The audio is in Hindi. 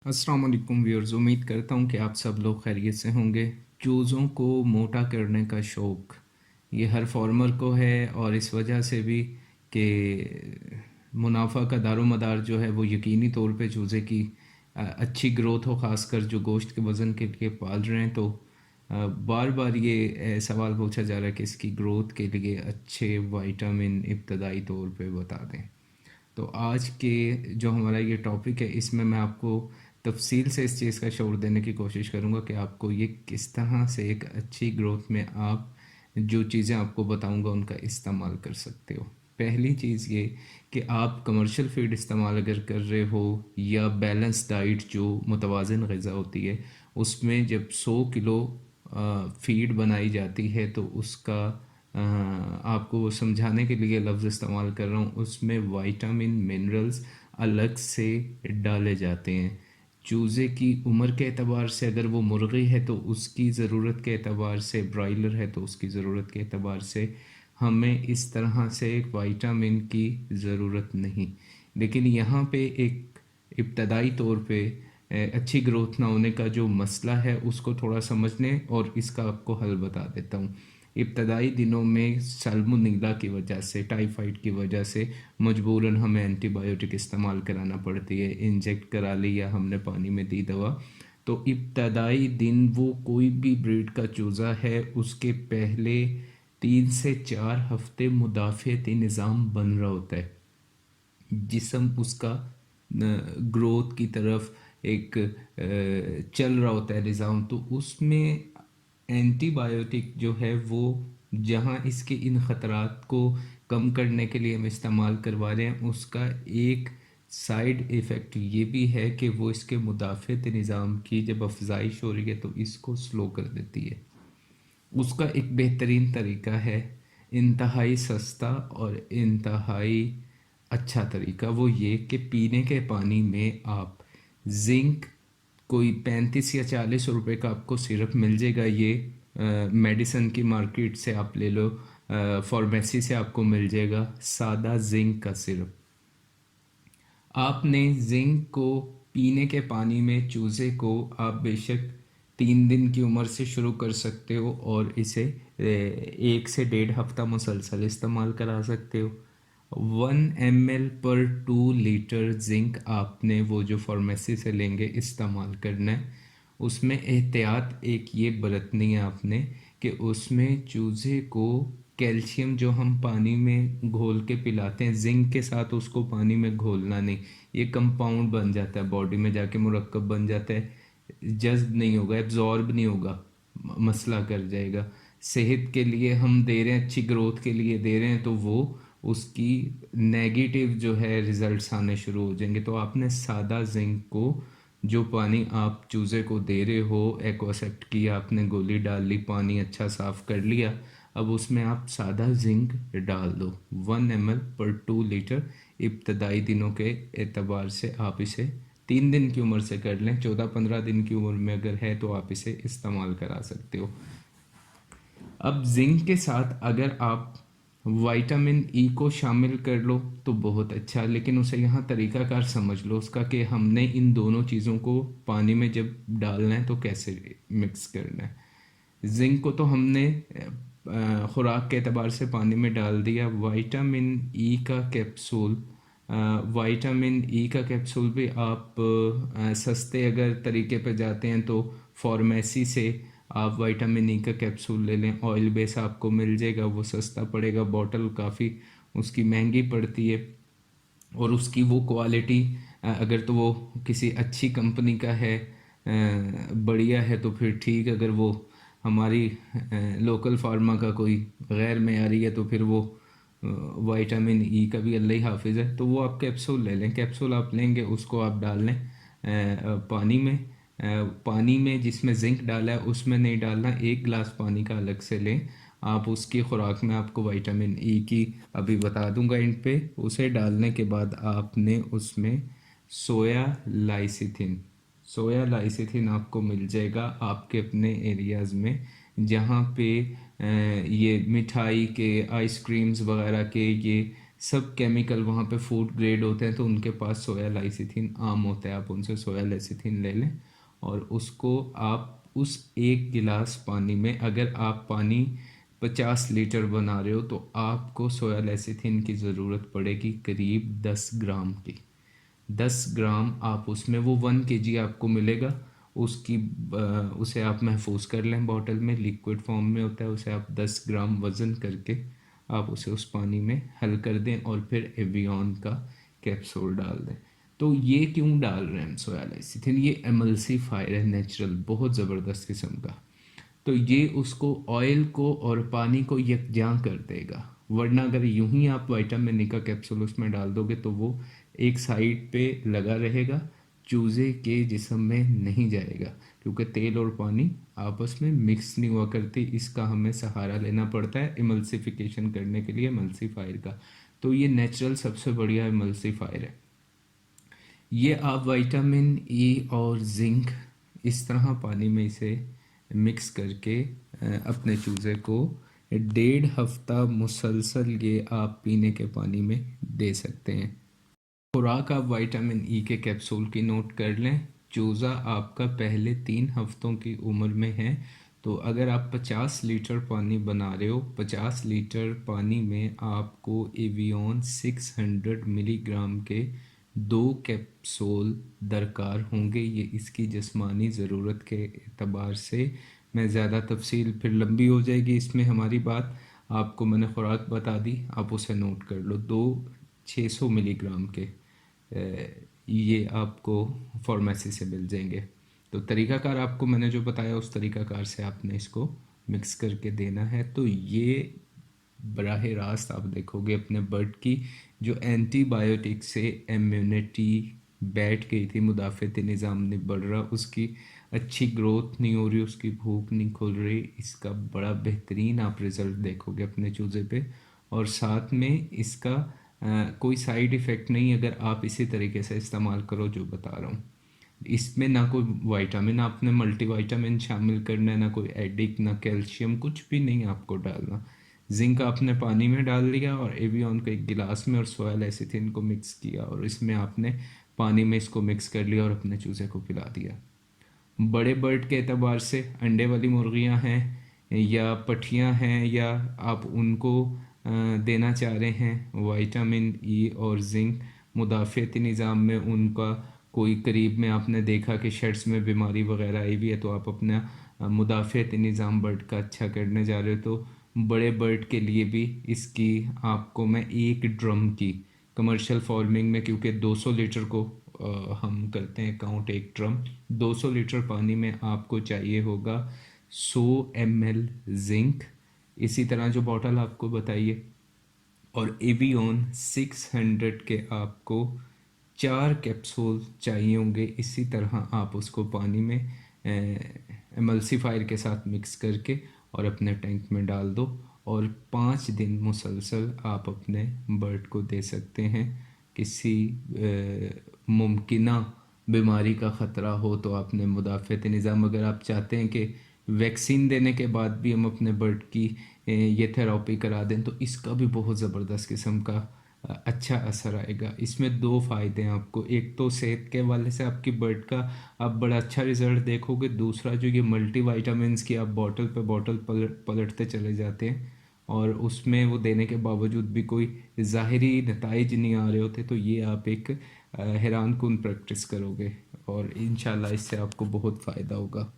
अस्सलाम वालेकुम व्यूअर्स, उम्मीद करता हूँ कि आप सब लोग खैरियत से होंगे। चूज़ों को मोटा करने का शौक़ ये हर फार्मर को है, और इस वजह से भी कि मुनाफा का दारोमदार जो है वो यकीनी तौर पे चूज़े की अच्छी ग्रोथ हो, ख़ासकर जो गोश्त के वज़न के लिए पाल रहे हैं। तो बार बार ये सवाल पूछा जा रहा है कि इसकी ग्रोथ के लिए अच्छे विटामिन इब्तदाई तौर पे बता दें। तो आज के जो हमारा ये टॉपिक है, इसमें मैं आपको तफसील से इस चीज़ का शौर देने की कोशिश करूँगा कि आपको ये किस तरह से एक अच्छी ग्रोथ में आप जो चीज़ें आपको बताऊँगा उनका इस्तेमाल कर सकते हो। पहली चीज़ ये कि आप कमर्शियल फीड इस्तेमाल अगर कर रहे हो या बैलेंस डाइट जो मुतवाज़िन ग़िज़ा होती है, उसमें जब 100 किलो फीड बनाई जाती है तो उसका आपको वो समझाने के लिए लफ्ज़ इस्तेमाल कर रहा हूँ, उसमें विटामिन मिनरल्स अलग से डाले जाते हैं। चूज़े की उम्र के एतबार से, अगर वो मुर्गी है तो उसकी ज़रूरत के एतबार से, ब्रॉयलर है तो उसकी ज़रूरत के एतबार से हमें इस तरह से विटामिन की ज़रूरत नहीं। लेकिन यहाँ पे एक इब्तदाई तौर पे अच्छी ग्रोथ ना होने का जो मसला है उसको थोड़ा समझने और इसका आपको हल बता देता हूँ। इब्तदाई दिनों में साल्मोनेला की वजह से, टाइफाइड की वजह से मजबूरन हमें एंटीबायोटिक इस्तेमाल कराना पड़ती है, इंजेक्ट करा ली या हमने पानी में दी दवा। तो इब्तदाई दिन वो कोई भी ब्रीड का चूज़ा है उसके पहले 3 से 4 हफ्ते मुदाफ़ियती निज़ाम बन रहा होता है, जिस्म उसका ग्रोथ की तरफ एक चल रहा होता है निज़ाम। तो उसमें एंटीबायोटिक जो है वो जहाँ इसके इन ख़तरात को कम करने के लिए हम इस्तेमाल करवा रहे हैं, उसका एक साइड इफ़ेक्ट ये भी है कि वो इसके मुदाफ़ियत निज़ाम की जब अफजाइश हो रही है तो इसको स्लो कर देती है। उसका एक बेहतरीन तरीका है, इंतहाई सस्ता और इंतहाई अच्छा तरीका, वो ये कि पीने के पानी में आप जिंक, कोई 35 या 40 रुपए का आपको सिरप मिल जाएगा। ये मेडिसन की मार्केट से आप ले लो, फार्मेसी से आपको मिल जाएगा, सादा जिंक का सिरप। आपने जिंक को पीने के पानी में, चूज़े को आप बेशक 3 दिन की उम्र से शुरू कर सकते हो और इसे 1 से 1.5 हफ्ता मुसलसल इस्तेमाल करा सकते हो। 1 ml/2 लीटर जिंक आपने वो जो फार्मेसी से लेंगे इस्तेमाल करना है। उसमें एहतियात एक ये बरतनी है आपने कि उसमें चूज़े को कैल्शियम जो हम पानी में घोल के पिलाते हैं, जिंक के साथ उसको पानी में घोलना नहीं। ये कंपाउंड बन जाता है, बॉडी में जाके मुरक्कब बन जाता है, जज्ब नहीं होगा, एब्जॉर्ब नहीं होगा, मसला कर जाएगा। सेहत के लिए हम दे रहे हैं, अच्छी ग्रोथ के लिए दे रहे हैं, तो वो उसकी नेगेटिव जो है रिजल्ट्स आने शुरू हो जाएंगे। तो आपने सादा जिंक को, जो पानी आप चूज़े को दे रहे हो, एक्वासेप्ट की आपने गोली डाल ली, पानी अच्छा साफ़ कर लिया, अब उसमें आप सादा जिंक डाल दो 1 ml/2 लीटर। इब्तदाई दिनों के एतबार से आप इसे 3 दिन की उम्र से कर लें, 14-15 दिन की उम्र में अगर है तो आप इसे इस्तेमाल करा सकते हो। अब जिंक के साथ अगर आप विटामिन ई को शामिल कर लो तो बहुत अच्छा, लेकिन उसे यहाँ तरीकाकार समझ लो उसका कि हमने इन दोनों चीज़ों को पानी में जब डालना है तो कैसे मिक्स करना है। जिंक को तो हमने खुराक के अतबार से पानी में डाल दिया। विटामिन ई का कैप्सूल, विटामिन ई का कैप्सूल भी आप सस्ते अगर तरीके पे जाते हैं तो फार्मेसी से आप विटामिन ई का कैप्सूल ले लें, ऑयल बेस आपको मिल जाएगा, वो सस्ता पड़ेगा। बॉटल काफ़ी उसकी महंगी पड़ती है, और उसकी वो क्वालिटी अगर तो वो किसी अच्छी कंपनी का है, बढ़िया है तो फिर ठीक। अगर वो हमारी लोकल फार्मा का कोई गैर मेयारी है तो फिर वो विटामिन ई का भी अल्लाह ही हाफिज़ है। तो वो आप कैप्सूल ले लें, कैप्सूल आप लेंगे उसको आप डाल लें पानी में। पानी में जिसमें जिंक डाला है उसमें नहीं डालना, 1 गिलास पानी का अलग से लें आप। उसकी खुराक में आपको विटामिन ई की अभी बता दूंगा इन पे। उसे डालने के बाद आपने उसमें सोया लाइसिथिन, सोया लाइसिथिन आपको मिल जाएगा आपके अपने एरियाज़ में, जहाँ पे ये मिठाई के, आइसक्रीम्स वगैरह के ये सब केमिकल वहाँ पे फूड ग्रेड होते हैं, तो उनके पास सोया लाइसिथिन आम होता है। आप उनसे सोया लाइसिथिन ले लें और उसको आप उस 1 गिलास पानी में, अगर आप पानी 50 लीटर बना रहे हो तो आपको सोया लेसिथिन की ज़रूरत पड़ेगी करीब 10 ग्राम की। 10 ग्राम आप उसमें, वो 1 kg आपको मिलेगा उसकी, उसे आप महफूज कर लें बॉटल में, लिक्विड फॉर्म में होता है। उसे आप 10 ग्राम वज़न करके आप उसे उस पानी में हल कर दें और फिर एवियन का कैप्सूल डाल दें। तो ये क्यों डाल रहे हैं हम सोया लेसिथिन? ये एमल्सीफायर है नेचुरल, बहुत ज़बरदस्त किस्म का। तो ये उसको, ऑयल को और पानी को यकजां कर देगा। वरना अगर यूं ही आप विटामिन ई का कैप्सूल उसमें डाल दोगे तो वो एक साइड पे लगा रहेगा, चूज़े के जिस्म में नहीं जाएगा, क्योंकि तेल और पानी आपस में मिक्स नहीं हुआ करती। इसका हमें सहारा लेना पड़ता है इमल्सिफिकेशन करने के लिए, एमल्सीफायर का। तो ये नेचुरल सबसे बढ़िया एमल्सीफायर है। ये आप विटामिन ई और जिंक इस तरह पानी में इसे मिक्स करके अपने चूज़े को 1.5 हफ्ता मुसलसल ये आप पीने के पानी में दे सकते हैं। खुराक आप विटामिन ई के कैप्सूल की नोट कर लें। चूज़ा आपका पहले 3 हफ्तों की उम्र में है, तो अगर आप 50 लीटर पानी बना रहे हो, 50 लीटर पानी में आपको एवियन 600 मिलीग्राम के 2 कैप्सूल दरकार होंगे। ये इसकी जिस्मानी ज़रूरत के एतबार से, मैं ज़्यादा तफसील फिर लंबी हो जाएगी इसमें हमारी बात। आपको मैंने खुराक बता दी, आप उसे नोट कर लो। 600 मिलीग्राम के ये आपको फार्मेसी से मिल जाएंगे। तो तरीक़ाकार आपको मैंने जो बताया उस तरीक़ाकार से आपने इसको मिक्स करके देना है। तो ये बराह रास्त आप देखोगे अपने बर्ड की जो एंटीबायोटिक से इम्यूनिटी बैठ गई थी, मुदाफ़ती निज़ाम नहीं बढ़ रहा, उसकी अच्छी ग्रोथ नहीं हो रही, उसकी भूख नहीं खुल रही, इसका बड़ा बेहतरीन आप रिज़ल्ट देखोगे अपने चूज़े पे। और साथ में इसका कोई साइड इफ़ेक्ट नहीं अगर आप इसी तरीके से इस्तेमाल करो जो बता रहा हूँ। इसमें ना कोई विटामिन आपने मल्टीविटामिन शामिल करना है, ना कोई एडिक, ना कैल्शियम, कुछ भी नहीं आपको डालना। जिंक आपने पानी में डाल लिया और एवियन को 1 गिलास में और सोया लेसिथिन को मिक्स किया और इसमें आपने पानी में इसको मिक्स कर लिया और अपने चूज़े को पिला दिया। बड़े बर्ड के एतबार से अंडे वाली मुर्गियां हैं या पठियां हैं, या आप उनको देना चाह रहे हैं विटामिन ई और जिंक, मुदाफ़ती निज़ाम में उनका कोई करीब में आपने देखा कि शेड्स में बीमारी वगैरह आई हुई है, तो आप अपना मुदाफ़ती निज़ाम बर्ड का अच्छा करने जा रहे हो, तो बड़े बर्ड के लिए भी इसकी आपको मैं 1 ड्रम की कमर्शियल फार्मिंग में, क्योंकि 200 लीटर को हम करते हैं काउंट 1 ड्रम, 200 लीटर पानी में आपको चाहिए होगा 100 ml जिंक, इसी तरह जो बॉटल आपको बताइए, और एवियन 600 के आपको 4 कैप्सूल चाहिए होंगे। इसी तरह आप उसको पानी में एमल्सीफायर के साथ मिक्स करके और अपने टैंक में डाल दो और 5 दिन मुसलसल आप अपने बर्ड को दे सकते हैं। किसी मुमकिना बीमारी का ख़तरा हो तो आपने मुदाफ़ती निज़ाम, अगर आप चाहते हैं कि वैक्सीन देने के बाद भी हम अपने बर्ड की ये थेरेपी करा दें, तो इसका भी बहुत ज़बरदस्त किस्म का अच्छा असर आएगा। इसमें 2 फ़ायदे हैं आपको, एक तो सेहत के हवाले से आपकी बर्ड का आप बड़ा अच्छा रिज़ल्ट देखोगे, दूसरा जो ये मल्टी वाइटामिन की आप बॉटल पे बॉटल पलटते चले जाते हैं और उसमें वो देने के बावजूद भी कोई ज़ाहिरी नताइज नहीं आ रहे होते, तो ये आप एक हैरान कुन प्रैक्टिस करोगे और इंशाल्लाह इससे आपको बहुत फ़ायदा होगा।